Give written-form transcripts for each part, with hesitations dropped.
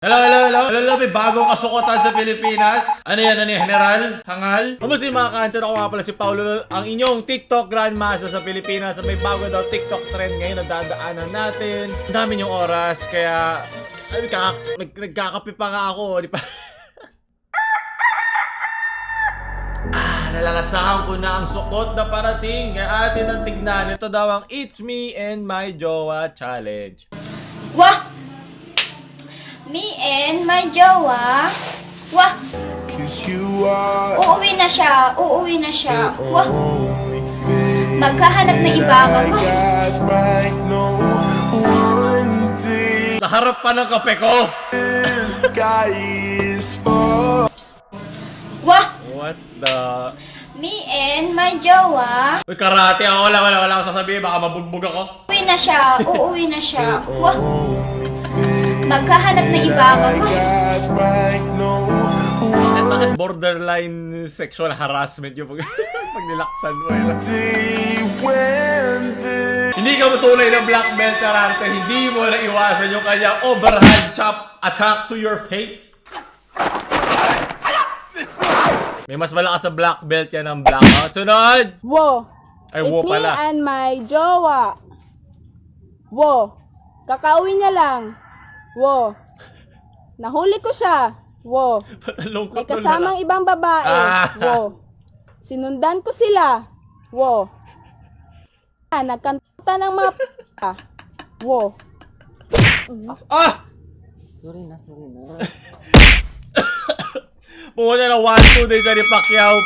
Hello, hello, hello. Hello, may bagong kasukotan sa Pilipinas. Ano yan, General? Hangal? Kamusta yung mga kanser? Ako nga pala si Paulo, ang inyong TikTok Grandmaster sa Pilipinas. May bago daw TikTok trend ngayon na dadaanan natin. Ang dami yung oras, kaya nagkakape pa nga ako. Di pa? Nalalasahan ko na ang sukot na parating. Kaya atin ang tignan. Ito daw ang It's Me and My Jowa Challenge. Wah! Me and my jowa. Wah! Uuwi na siya. Uuwi na siya. Wah! Magkahanap ng iba. Sa harap pa ng kape ko. Wah! What the... Me and my jowa. Uy, karate ako. Wala akong sasabihin. Baka mabugbog ako. Uuwi na siya. Uuwi na siya. Wah! Magkahanap ng iba. Bakit borderline sexual harassment yung pag nilaksan mo Hindi ka tunay na black belt karate. Hindi mo na iwasan yung kanyang overhand chop attack to your face. May mas malakas sa black belt yan ng blackout. Sunod! Wo! Ay, It's wo me pala. and my jowa. Wo! Kakauwi niya lang. Wo! Nahuli ko siya. Wo! Patalong ko May kasamang ibang babae. Wo! Sinundan ko sila. Wo! Nagkanta ng mga Wo! Ah! Sorry na. Pumunta na 1-2 days ni Pacquiao.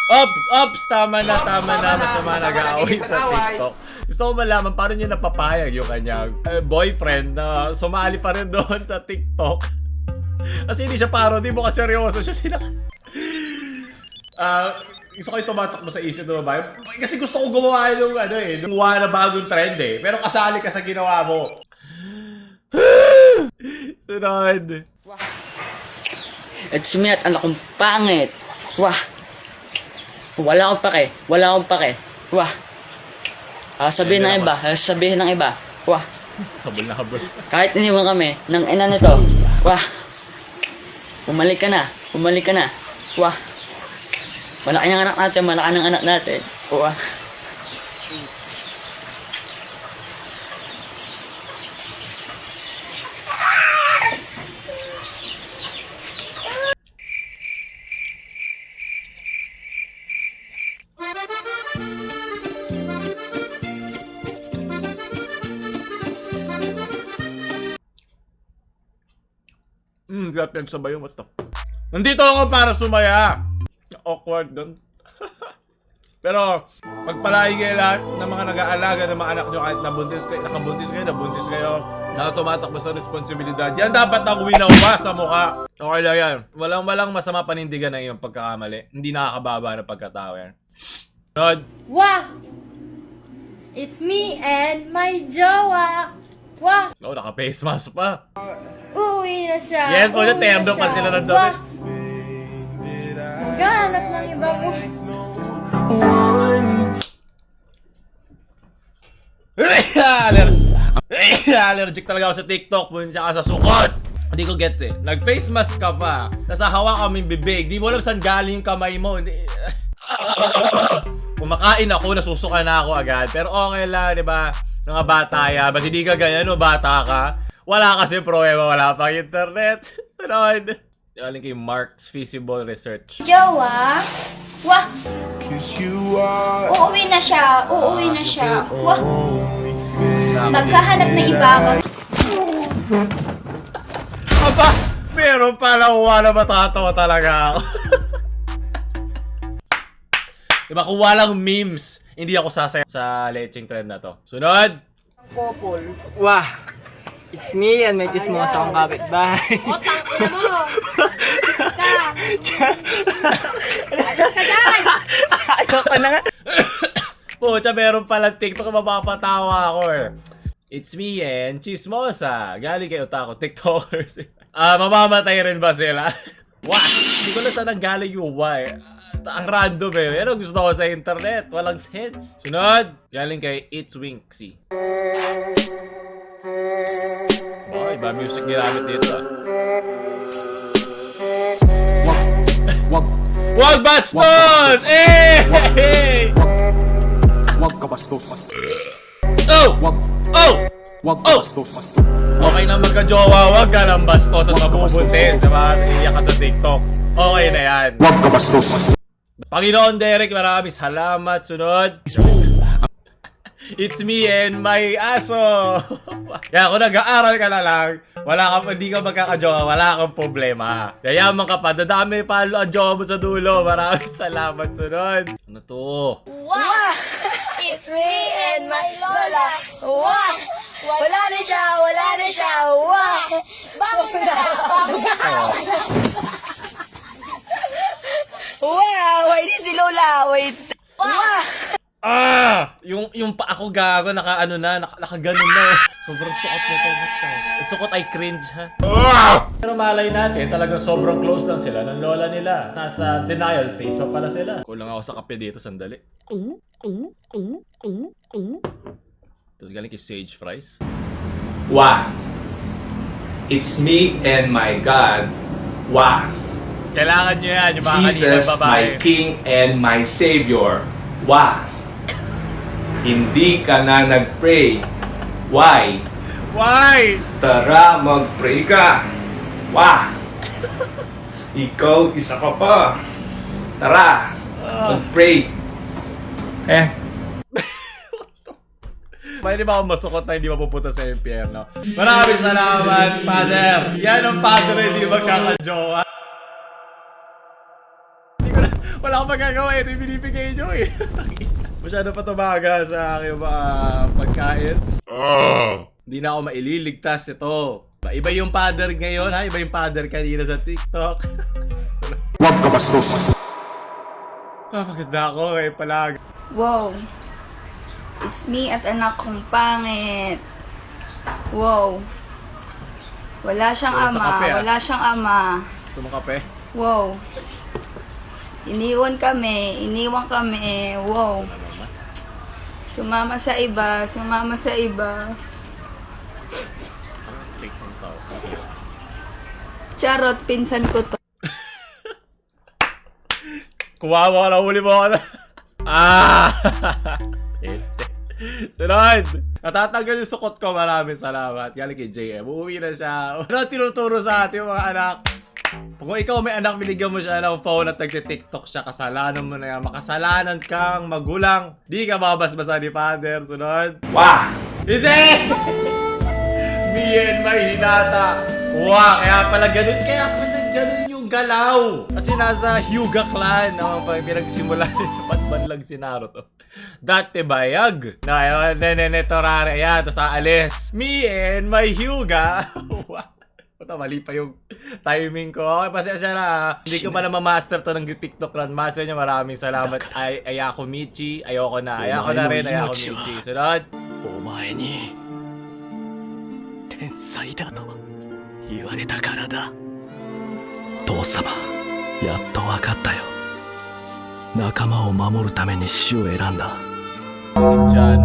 Ups! Tama na. Masama nag-aaway sa TikTok. Gusto ko malaman paano niya napapayag yung kanyang boyfriend na sumali pa rin doon sa TikTok. Kasi hindi siya parody, mukhang seryoso siya. Gusto ko yung tumatakbo sa isip ng babae. Kasi gusto ko gumawa yung gumawa na bagong trend eh. Pero kasali ka sa ginawa mo. Sunod. It's me at anak kong pangit. Wah! Wala akong pake. Wah! Sabihin ng iba. Wah! Habol na habol. Kahit iniwan kami ng ina nito. Wah! Bumalik ka na. Wah! Malaki ng anak natin. Wah! Diba pinagsabay yung mata. Nandito ako para sumaya. Awkward doon. Pero, pagpalain kayo lahat ng mga nag-aalaga ng mga anak nyo kahit nabuntis kayo, na tumatakbo sa responsibilidad. Yan dapat ang winaw pa sa mukha. Okay lang yan. Walang masama panindigan na iyong pagkakamali. Hindi nakakababa na pagkatao yan. Sunod. Wah! It's me and my jowa. Wah! Oh, naka-face mask pa. Uuwi na siya. Yes po, terno pa sila ng dami. Wah! Maghanap ng iba mo. Allergic talaga ako sa TikTok po, tsaka sa sukot. Hindi ko gets eh. Nag-face mask ka pa. Nasa hawak kaming bibig. Di mo alam saan galing yung kamay mo. Kumakain ako, nasusuka na ako agad. Pero okay lang, di ba? Mga bata yan. Ba't hindi ka ganyan o bata ka? Wala kasi problema, wala pang internet. Sunod. Galing kay Mark's Feasible Research. Jowa. Wah! Uuwi na siya. Wah! Magkahanap ng iba. Aba! Meron pala wala matatawa talaga ako. Diba kung walang memes, hindi ako sasaya sa lecheng trend na to. Sunod! Wah! It's me and may chismosa akong kapitbahay. Ayoko na nga. Pucha, meron pala TikTok na mapapatawa ako eh. It's me and Chismosa. Galing kay Otaku TikTokers. Mamamatay rin ba sila? Wah! Hindi ko na saan galing yung why. Ang random eh. Pero gusto ko sa internet. Walang sense. Sunod. Galing kay It's Winksy. Iba music ginamit dito. Wag bastos! Eh! Wag ka bastos. Oh! Wag, Oh! wag ka Oh! bastos. Okay na magka-jowa, wag ka ng bastos at mabubuntis. Diba? Iiyak ka sa TikTok. Okay na yan. Wag ka bastos. Panginoon Derek, maraming salamat. Sunod. It's me and my aso. Kaya kung nag-aaral ka na lang, hindi ka magkakajowa, wala kang problema. Yayaman ka pa, dadami pa ang jowa mo sa dulo. Maraming salamat. Sunod. Ano to? Wah! It's me and my lola. Wah! Wala na siya, wala na siya. Wah! Bangon na, bangon na. Wow! Wait si Lola, wait. Wah! Ah! Yung pa ako gago, nakaganon na. Sobrang sukot nito. Sukot ay cringe, ha? Pero malay natin, talagang sobrang close lang sila ng lola nila. Nasa denial phase pa pala sila. Kulang ako sa kape dito, sandali. Ito, galing kay Sage Fries. Wah! It's me and my God. Wah! Kailangan nyo yan, yung mga Jesus, kaninang my babae. King and my Savior. Wah! Hindi ka na nag-pray. Why? Why? Tara, mag-pray ka. Wah! Ikaw, isa ka pa. Tara, mag-pray. Pwede ba akong masukot na hindi mapupunta sa impyerno? Maraming salamat, Father! Yan ang Father, hindi magkakajowa. Wala akong magagawa, ito yung binibigay nyo eh. Masyado pa tumaga sa aking mga pagkain. Hindi na ako maililigtas ito. Iba yung Father ngayon ha, iba yung Father kanina sa TikTok. Wag ka bastos. Maganda ako eh, palag. Wow! It's me at anak kong pangit. Wow! Wala siyang Sa ama, kape, ah. wala siyang ama. Gusto mo kape? Wow! Iniwan kami. Wow! Sumama sa iba, Charot, pinsan ko to. Kuwawa ka na, huli mo ako na. Sunod! Natatanggal yung sukot ko, maraming salamat. Galing kay JM. Uuwi na siya. Ano tinuturo sa ating mga anak? Kung ikaw may anak, binigyan mo siya ng phone at nagsi-TikTok siya, kasalanan mo na yan. Makasalanan kang magulang. Di ka mabasbasa ni Father. Sunod. Wah! Hindi! Me and my hinata. Wow, kaya pala ganun yung galaw. Kasi nasa Hyuga clan ang pinagsimula nito. Patban lang si Naruto. Dati bayag. Torare. Ayan, tapos aalis. Me and my Hyuga. Wow. Puta, mali pa yung timing ko. Okay, pasensya na. Hindi ko pala ma-master to ng TikTok run. Master nyo, maraming salamat. Ayako Michi. Ayoko na rin. Ayako Michi. Sunod. お前に天才だと言われたからだ。父様、やっとわかったよ。仲間を守るために死を選んだ。 Diyan,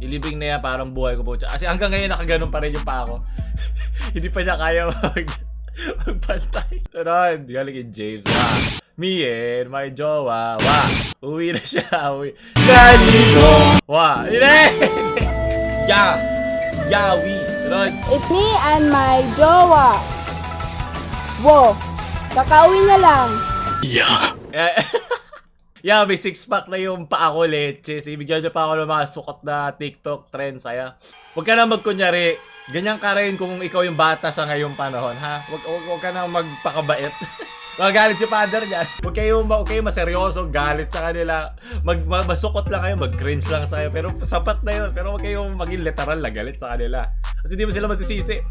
ilibing na yan, parang buhay ko po. Kasi hanggang ngayon nakaganon pa rin yung pa ako. Hindi pa niya kaya magpantay. Sunod, galing kay James. Me and my jowa. Uwi na siya. Ganito. Hindi. Yawi. Sunod. It's me and my jowa. Wow! Kakauwi na lang. Yeah, may six-pack na yung paa ko, leche. Ibigyan niyo pa ako ng mga sukat na TikTok trends, saya. Huwag ka na magkunyari. Ganyan ka rin kung ikaw yung bata sa ngayong panahon, ha? Huwag ka na magpakabait. Magalit si Father niyan. Huwag kayo maseryoso, galit sa kanila. Masukot lang kayo, mag-cringe lang sa'yo. Pero sapat na yun. Pero huwag kayo maging literal na galit sa kanila. Kasi hindi mo sila masisisi.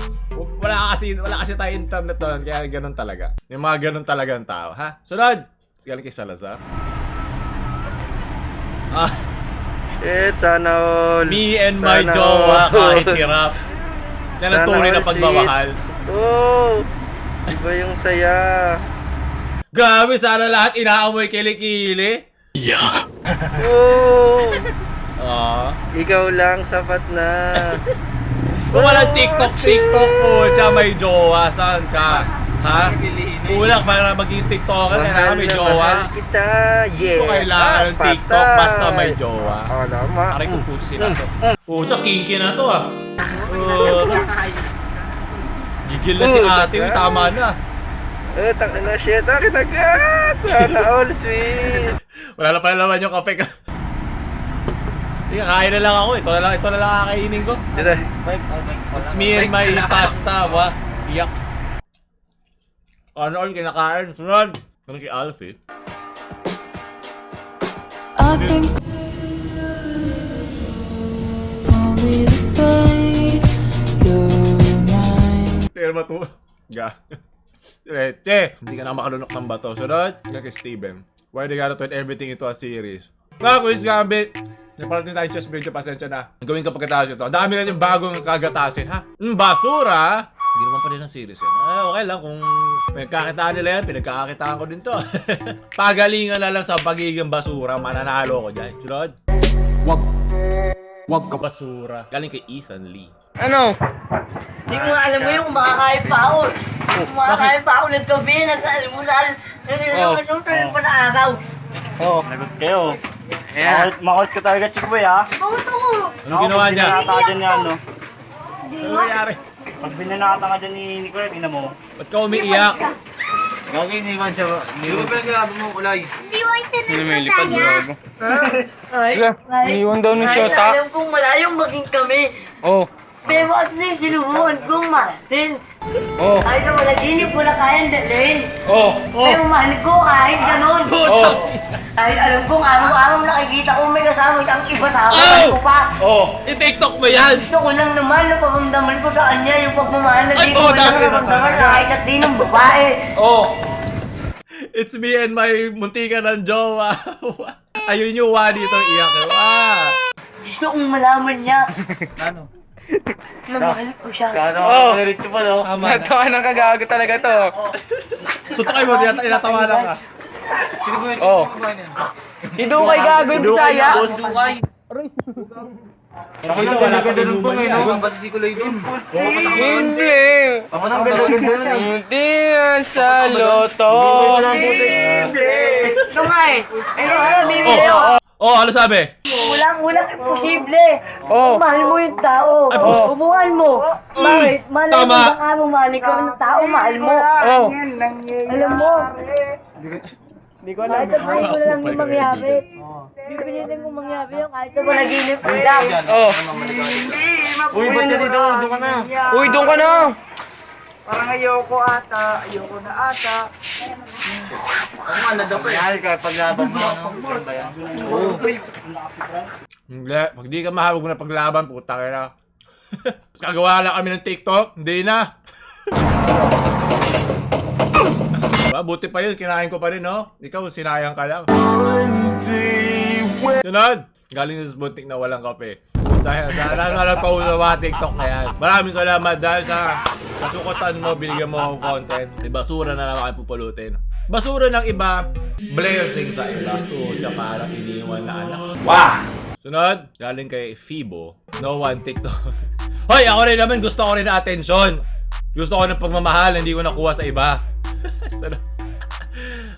Wala kasi tayo internet doon, kaya ganun talaga. Yung mga ganun talagang tao, ha? Sunod! Galing kay Salazar. Sana all. Me and my Sana jowa all. kahit hirap. Yan ang Sana tunay na all, pagmamahal. Oh! Iba yung saya. Grabe, sana lahat inaamoy kilikili. Oh! Ikaw lang, sapat na. Kung walang TikTok po, siya may jowa, saan ka? Ha? Ulak para maging TikToker, kailangan may jowa. Kita, Hindi ko kailangan ng TikTok basta may jowa. Alamak. Aray kong puto sila to. Puto, kinky na to ah. Gigil na si ate, uy, tama na. Tangin na shit, kinagat. Sana all sweet. Wala na pala naman yung kape ka. Hindi, kain na lang ako. Ito na lang kakainin ko. Dito. It's me and my pasta, wa. Iyak. Ano ang kinakain? Sunod! Ganun kay Alfie. I think only to say you're mine. Tingnan mo ito. Ga. Che! Hindi ka na makalunok ng bato. Sunod, yan kay Steven. Why they gotta turn everything into a series? Quiz Gambit! Naparating tayo chess video, pasensya na. Gawin ka pagkatapos ito. Ang dami natin bagong kagatasin, ha? Basura! Hindi naman pa rin ang series yan. Okay lang kung pinagkakitaan nila yan, pinagkakakitaan ko din to. Pagalingan na lang sa pagiging basura, mananalo ko dyan. Sunod? Wag ka basura. Galing kay Ethan Lee. Ano? Hindi ko nga alam mo yung makakain pa ako. Makakain pa ako ng gabi, nag-almusal. Nung tuloy pa na araw. Lagot kayo. Makot ka talaga, Chikboy, ha? Bakit ako? Anong ginawa niya? Binanata ka dyan niya, ano? Ano nangyari? Pag binanata ka dyan ni Nicolette, tingnan mo. Ba't ka umiiyak? Hindi ko internet sa kanya. Iniwan daw ng Ay, alam kong malayong maging kami. Oh. Pero at least sinubukan kong mahalin. Oh. Kahit na wala ginip ko na kayang dalhin. Oh. Pero mahal ko kahit ganun. Oh. Kahit alam kong araw-araw nakikita ko may kasama ang iba sa akin ko pa. Oh. I-TikTok mo yan! Gusto ko lang naman na paramdaman ko sa kanya yung pagmamahal na Ay, di ko puta, lang naramdaman sa kahit at di ng babae. Oh. It's me and my muntika ng jowa. Ayun yung wa dito iyak. Gusto kong malaman niya. Ano? Na mahal ko siya. Oh. Tama na. Natawa ng kagago talaga to. Sutakay mo, inatawanan ka. Oh. Hidukay gago yung Bisaya. Dito wala pa inuman niya. Hindi. Hindi yan sa loto. Ito nga eh. Ano, bibili ako. Ano sabi? Walang imposible. Oh. Mahal mo yung tao. Ay, Subukan mo. Bakit? Malay mo Tama. baka mahalin ka ng tao, mahal mo. Oh. Alam mo. Kahit na pwede ko lang yung mangyari. Pipilitin kong mangyari yung kahit na managinip ko lang. Oh. Uy, ba't ka dito? Doon ka na. Uy, doon ka na. Parang ayoko ata. Ayoko na ata. Mahal ka paglaban mo, ano? Ba yan? Hindi. Pag di ka mahal, huwag mo na paglaban. Puta ka na. Kagawa lang kami ng TikTok. Hindi na. Diba? Buti pa yun. Kinain ko pa rin, no? Ikaw, sinayang ka lang. Sunod! Galing sa buntik na walang kape. Dahil sa alam pa sa mga TikTok na yan. Maraming salamat dahil sa kasukutan mo, binigyan mo akong content. Basura na naman kayo pupulutin. Basura ng iba, blessing sa iba. Tsaka parang iniwan na anak. Wah! Sunod, galing kay Fibo. No one TikTok. Hoy, ako rin naman gusto ko rin na atensyon. Gusto ko ng pagmamahal, hindi ko nakuha sa iba. Sunod.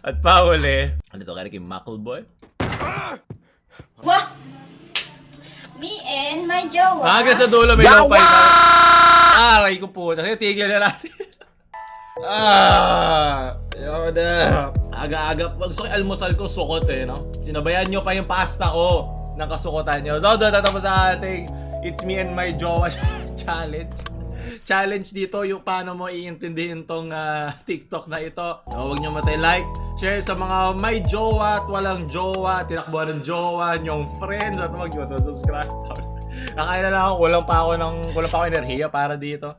At pauli, ano to, kaya kay Muckleboy? Wah! Me and my jowa. Hanggang sa dulo may low fight. Aray ko po. Kasi tigil na natin. Ayoko na. Aga-aga. Gusto ko yung almusal ko, sukot eh, no? Sinabayan nyo pa yung pasta ko ng kasukotan nyo. So, doon tatapos sa ating It's Me and My Jowa challenge. Challenge dito yung paano mo iintindihin tong TikTok na ito. So, huwag nyo matay like, share sa mga may jowa at walang jowa, tinakbuhan ng jowa, nyong friends, at huwag nyo subscribe. Nakain na lang ako, kulang pa ako enerhiya para dito.